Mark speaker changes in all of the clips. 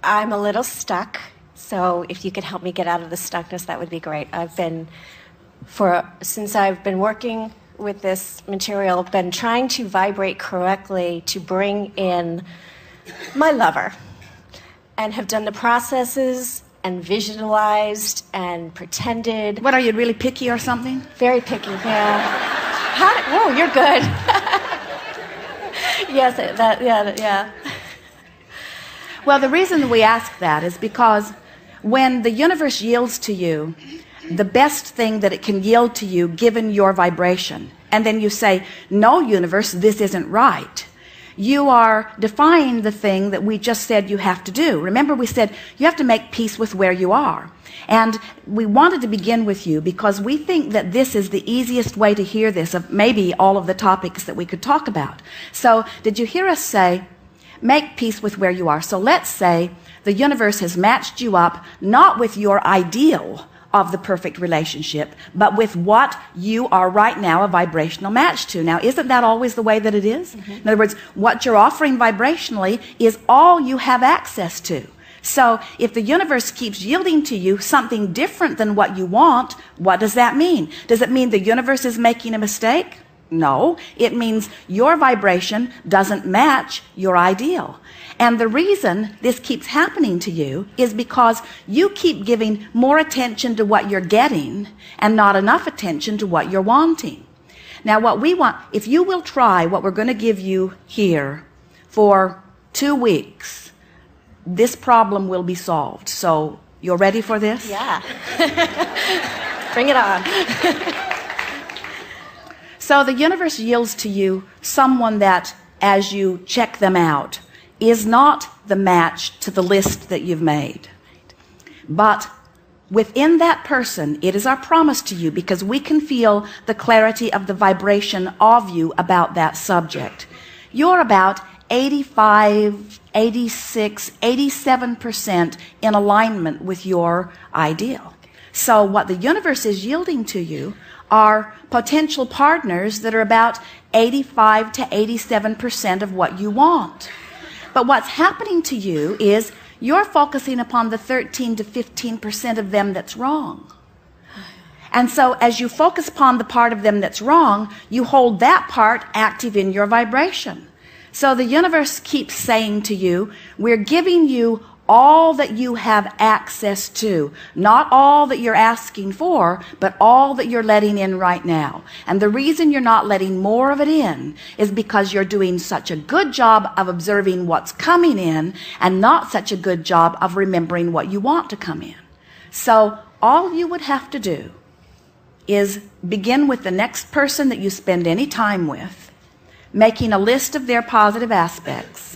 Speaker 1: I'm a little stuck, so if you could help me get out of the stuckness, that would be great. Since I've been working with this material, been trying to vibrate correctly to bring in my lover, and have done the processes and visualized and pretended.
Speaker 2: What, are you really picky or something?
Speaker 1: Very picky, yeah. Whoa, you're good. Yes, yeah.
Speaker 2: Well, the reason we ask that is because when the universe yields to you the best thing that it can yield to you given your vibration, and then you say, no, universe, this isn't right, you are defying the thing that we just said you have to do. Remember, we said you have to make peace with where you are. And we wanted to begin with you because we think that this is the easiest way to hear this of maybe all of the topics that we could talk about. So did you hear us say, make peace with where you are? So let's say the universe has matched you up not with your ideal of the perfect relationship, but with what you are right now a vibrational match to. Now, isn't that always the way that it is? In other words, what you're offering vibrationally is all you have access to. So if the universe keeps yielding to you something different than what you want, what does that mean? Does it mean the universe is making a mistake? No, it means your vibration doesn't match your ideal. And the reason this keeps happening to you is because you keep giving more attention to what you're getting and not enough attention to what you're wanting. Now, what we want, if you will try what we're going to give you here for 2 weeks, this problem will be solved. So, you're ready for this?
Speaker 1: Yeah. Bring it on.
Speaker 2: So the universe yields to you someone that, as you check them out, is not the match to the list that you've made. But within that person, it is our promise to you, because we can feel the clarity of the vibration of you about that subject. You're about 85, 86, 87% in alignment with your ideal. So what the universe is yielding to you are potential partners that are about 85 to 87% of what you want. But what's happening to you is you're focusing upon the 13 to 15% of them that's wrong. And so as you focus upon the part of them that's wrong, you hold that part active in your vibration. So the universe keeps saying to you, we're giving you all that you have access to, not all that you're asking for, but all that you're letting in right now. And the reason you're not letting more of it in is because you're doing such a good job of observing what's coming in and not such a good job of remembering what you want to come in. So all you would have to do is begin with the next person that you spend any time with, making a list of their positive aspects.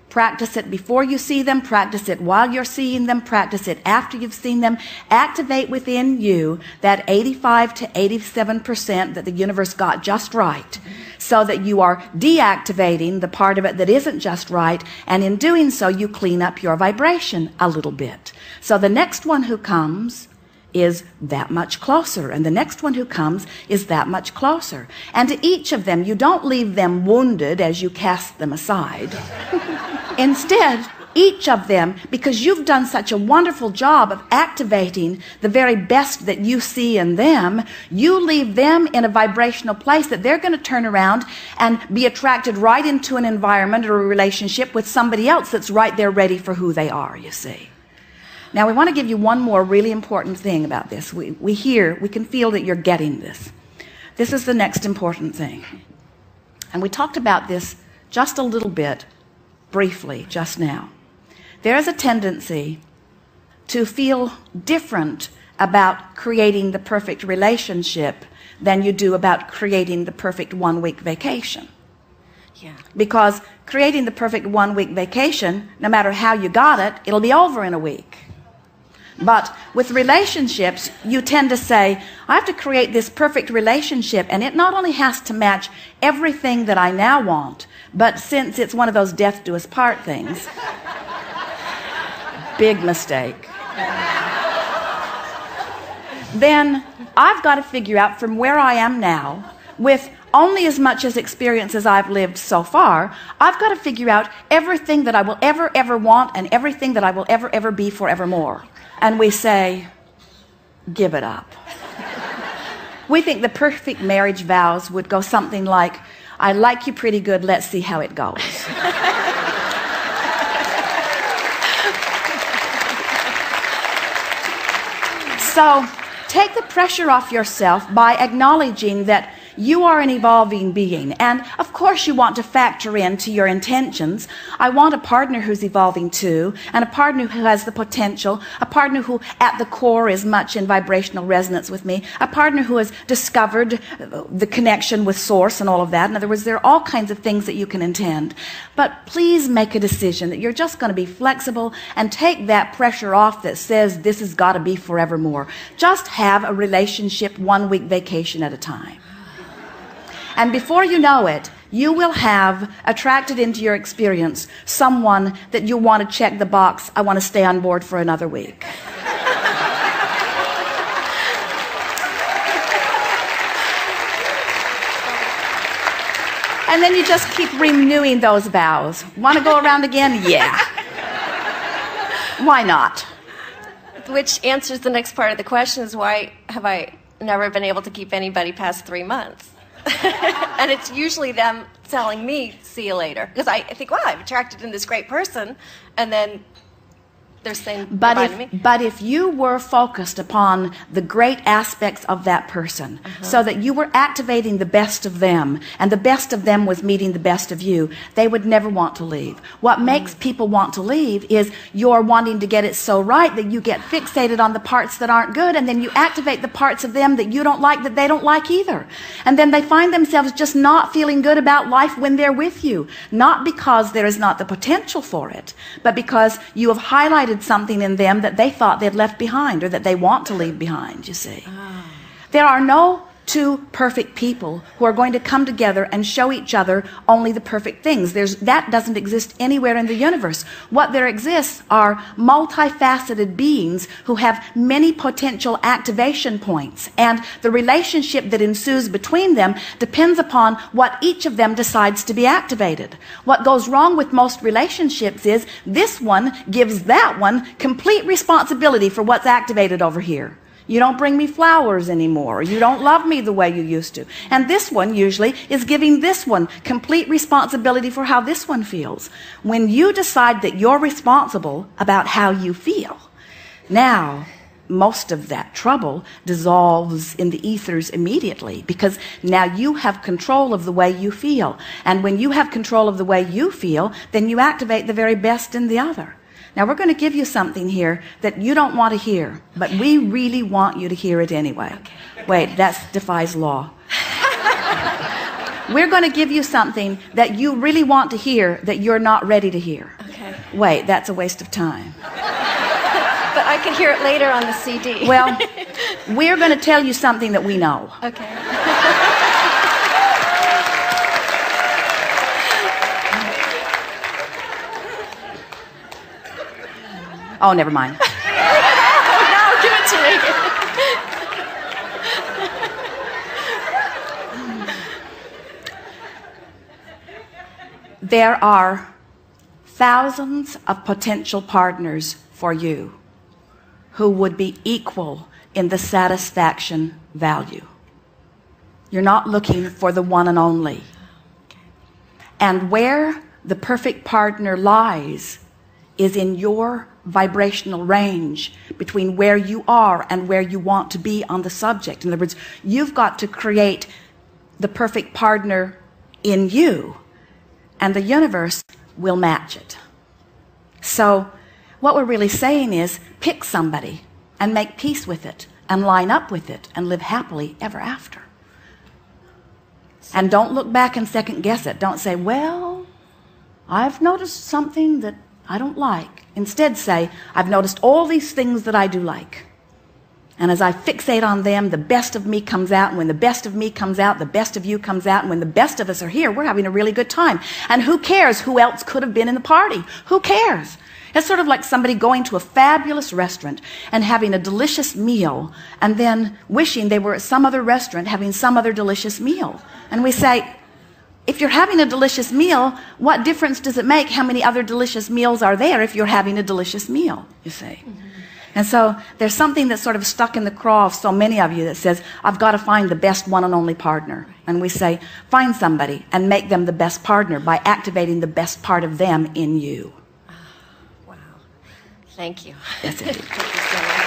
Speaker 2: Practice it before you see them, practice it while you're seeing them, practice it after you've seen them. Activate within you that 85 to 87% that the universe got just right, so that you are deactivating the part of it that isn't just right, and in doing so you clean up your vibration a little bit. So the next one who comes is that much closer, and the next one who comes is that much closer. And to each of them, you don't leave them wounded as you cast them aside. Instead, each of them, because you've done such a wonderful job of activating the very best that you see in them, you leave them in a vibrational place that they're going to turn around and be attracted right into an environment or a relationship with somebody else that's right there ready for who they are, you see. Now, we want to give you one more really important thing about this. We can feel that you're getting this. This is the next important thing. And we talked about this just a little bit briefly just now. There is a tendency to feel different about creating the perfect relationship than you do about creating the perfect 1-week vacation.
Speaker 1: Yeah. Because
Speaker 2: creating the perfect 1-week vacation, no matter how you got it, it'll be over in a week. But with relationships, you tend to say, I have to create this perfect relationship, and it not only has to match everything that I now want, but since it's one of those death do us part things, big mistake, then I've got to figure out from where I am now, with only as much as experience as I've lived so far. I've got to figure out everything that I will ever want and everything that I will ever be forevermore. And we say, give it up. We think the perfect marriage vows would go something like, I like you pretty good, let's see how it goes. So take the pressure off yourself by acknowledging that you are an evolving being. And of course you want to factor into your intentions, I want a partner who's evolving too, and a partner who has the potential, a partner who at the core is much in vibrational resonance with me, a partner who has discovered the connection with source and all of that. In other words, there are all kinds of things that you can intend. But please make a decision that you're just going to be flexible and take that pressure off that says this has got to be forevermore. Just have a relationship 1 week vacation at a time. And before you know it, you will have attracted into your experience someone that you want to check the box, I want to stay on board for another week. And then you just keep renewing those vows. Want to go around again? Yeah. Why not?
Speaker 1: Which answers the next part of the question is, why have I never been able to keep anybody past 3 months? And it's usually them telling me, see you later. Because I think, wow, I've attracted in this great person. And then they're saying goodbye to me.
Speaker 2: But if you were focused upon the great aspects of that person, so that you were activating the best of them, and the best of them was meeting the best of you, they would never want to leave. What makes people want to leave is you're wanting to get it so right that you get fixated on the parts that aren't good, and then you activate the parts of them that you don't like, that they don't like either. And then they find themselves just not feeling good about life when they're with you. Not because there is not the potential for it, but because you have highlighted something in them that they thought they'd left behind, or that they want to leave behind, you see. There are no two perfect people who are going to come together and show each other only the perfect things. That doesn't exist anywhere in the universe. What there exists are multifaceted beings who have many potential activation points, and the relationship that ensues between them depends upon what each of them decides to be activated. What goes wrong with most relationships is this one gives that one complete responsibility for what's activated over here. You don't bring me flowers anymore. You don't love me the way you used to. And this one usually is giving this one complete responsibility for how this one feels. When you decide that you're responsible about how you feel, now most of that trouble dissolves in the ethers immediately, because now you have control of the way you feel. And when you have control of the way you feel, then you activate the very best in the other. Now we're going to give you something here that you don't want to hear, but we really want you to hear it anyway. Okay. Wait, that defies law. We're going to give you something that you really want to hear that you're not ready to hear.
Speaker 1: Okay.
Speaker 2: Wait, that's a waste of time.
Speaker 1: But I could hear it later on the CD.
Speaker 2: Well, we're going to tell you something that we know.
Speaker 1: Okay.
Speaker 2: Oh, never mind.
Speaker 1: No, give it to me.
Speaker 2: There are thousands of potential partners for you who would be equal in the satisfaction value. You're not looking for the one and only. And where the perfect partner lies is in your vibrational range between where you are and where you want to be on the subject. In other words, you've got to create the perfect partner in you, and the universe will match it. So what we're really saying is, pick somebody and make peace with it and line up with it and live happily ever after. And don't look back and second guess it. Don't say, well, I've noticed something that I don't like. Instead say, I've noticed all these things that I do like. And as I fixate on them, the best of me comes out. And when the best of me comes out, the best of you comes out. And when the best of us are here, we're having a really good time. And who cares who else could have been in the party? Who cares? It's sort of like somebody going to a fabulous restaurant and having a delicious meal and then wishing they were at some other restaurant having some other delicious meal. And we say, if you're having a delicious meal, what difference does it make how many other delicious meals are there if you're having a delicious meal, you see? And so there's something that's sort of stuck in the craw of so many of you that says, I've got to find the best one and only partner. And we say, find somebody and make them the best partner by activating the best part of them in you.
Speaker 1: Wow. Thank you.
Speaker 2: That's it.
Speaker 1: Thank you so much.